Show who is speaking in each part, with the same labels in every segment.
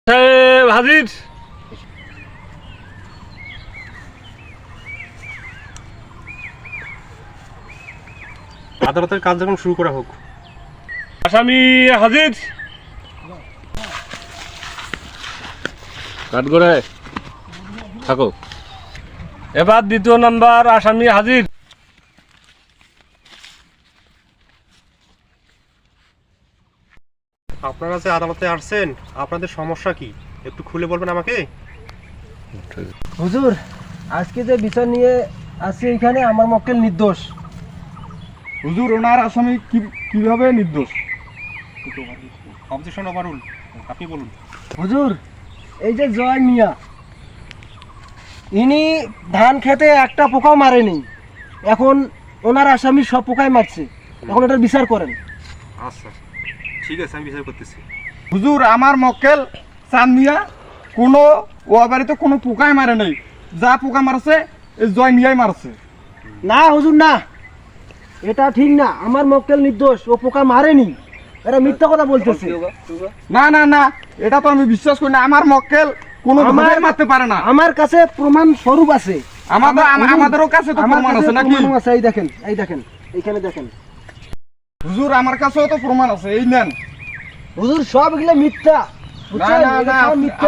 Speaker 1: হাজির।
Speaker 2: আদালতের কাজ যখন শুরু করা হোক।
Speaker 1: আসামি হাজির। কাঠগড়ে থাকো। এবার দ্বিতীয় নাম্বার আসামি হাজির।
Speaker 2: আপনারা যে আদালতে আসছেন, আপনাদের সমস্যা কি একটু খুলে বলবেন আমাকে?
Speaker 3: হুজুর, আজকে যে বিচার নিয়ে আসছি এখানে আমার মক্কেল নির্দোষ।
Speaker 4: হুজুর, ওনার আসামি কিভাবে নির্দোষ?
Speaker 2: Objection overrule. আপনি বলুন।
Speaker 3: হুজুর, এই যে জয় মিয়া, ইনি ধান খেতে একটা পোকাও মারেনি, এখন ওনার আসামি সব পোকাই মারছে, এখন এটার বিচার করেন।
Speaker 2: আচ্ছা ঠিক আছে, আমি বিচার করতেছি।
Speaker 4: হুজুর, আমার মক্কেল চাঁদ মিয়া কোনো বাড়িতে কোনো পোকাই মারে নাই, যা পোকা মারছে এই জয় মিয়াই মারছে।
Speaker 3: না হুজুর, না, এটা ঠিক না, আমার মক্কেল নির্দোষ, ও পোকা মারেনি, এরা মিথ্যা কথা বলতেছে।
Speaker 4: না না না, এটা তো আমি বিশ্বাস করি না, আমার মক্কেল কোনো ভাবে মারতে পারে না।
Speaker 3: আমার কাছে প্রমাণ স্বরূপ আছে।
Speaker 4: আমাদেরও কাছে তো প্রমাণ আছে নাকি?
Speaker 3: এই দেখেন, এই দেখেন, এইখানে দেখেন।
Speaker 4: হুজুর, আমার কাছেও তো প্রমাণ আছে, এই নেন।
Speaker 3: হুজুর, সব এগুলো মিথ্যা।
Speaker 4: না না না,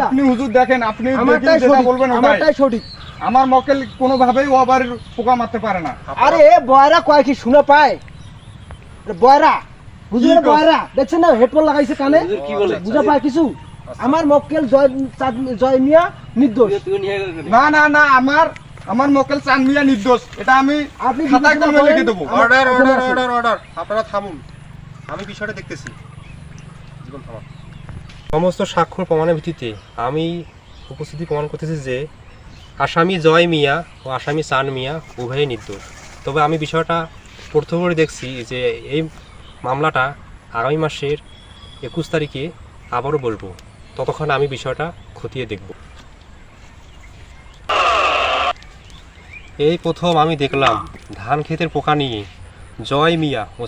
Speaker 4: আপনি হুজুর দেখেন, আপনি
Speaker 3: আমারটাই
Speaker 4: যেটা
Speaker 3: সঠিক,
Speaker 4: বলবেন
Speaker 3: আমারটাই সঠিক।
Speaker 4: আমার মক্কেল কোনোভাবেই ও বাড়ির পোকা মারতে পারে না।
Speaker 3: আরে বয়রা কয় কি শুনে পায়? বয়রা, হুজুর বয়রা, দেখছেন না হেডফোন লাগাইছে কানে, বুঝা পায় কিছু? আমার মক্কেল জয় মিয়া নির্দোষ।
Speaker 4: না না না, আমার মক্কেল চাঁদ মিয়া নির্দোষ, এটা আমি
Speaker 3: আপনি
Speaker 4: খাতায় কলমে লিখে দেবো।
Speaker 2: Order order order order. আপনারা থামুন, আমি বিষয়টা দেখতেছি। জীবন থামা। সমস্ত সাক্ষ্য প্রমাণের ভিত্তিতে আমি উপস্থিতি প্রমাণ করতেছি যে আসামি জয় মিয়া ও আসামি চান মিয়া উভয়ই নির্দোষ। তবে আমি বিষয়টা প্রথম করে দেখছি যে এই মামলাটা আগামী মাসের 21 তারিখে আবারও বলবো, ততক্ষণ আমি বিষয়টা খতিয়ে দেখব। এই প্রথম আমি দেখলাম ধান ক্ষেতের পোকা নিয়ে জয় মিয়া ও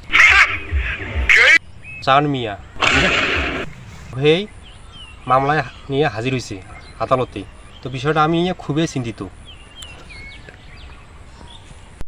Speaker 2: চান মিয়া উভয়ই মামলায় নিয়ে হাজির হয়েছে আদালতে। তো বিষয়টা আমি নিয়ে খুবই চিন্তিত।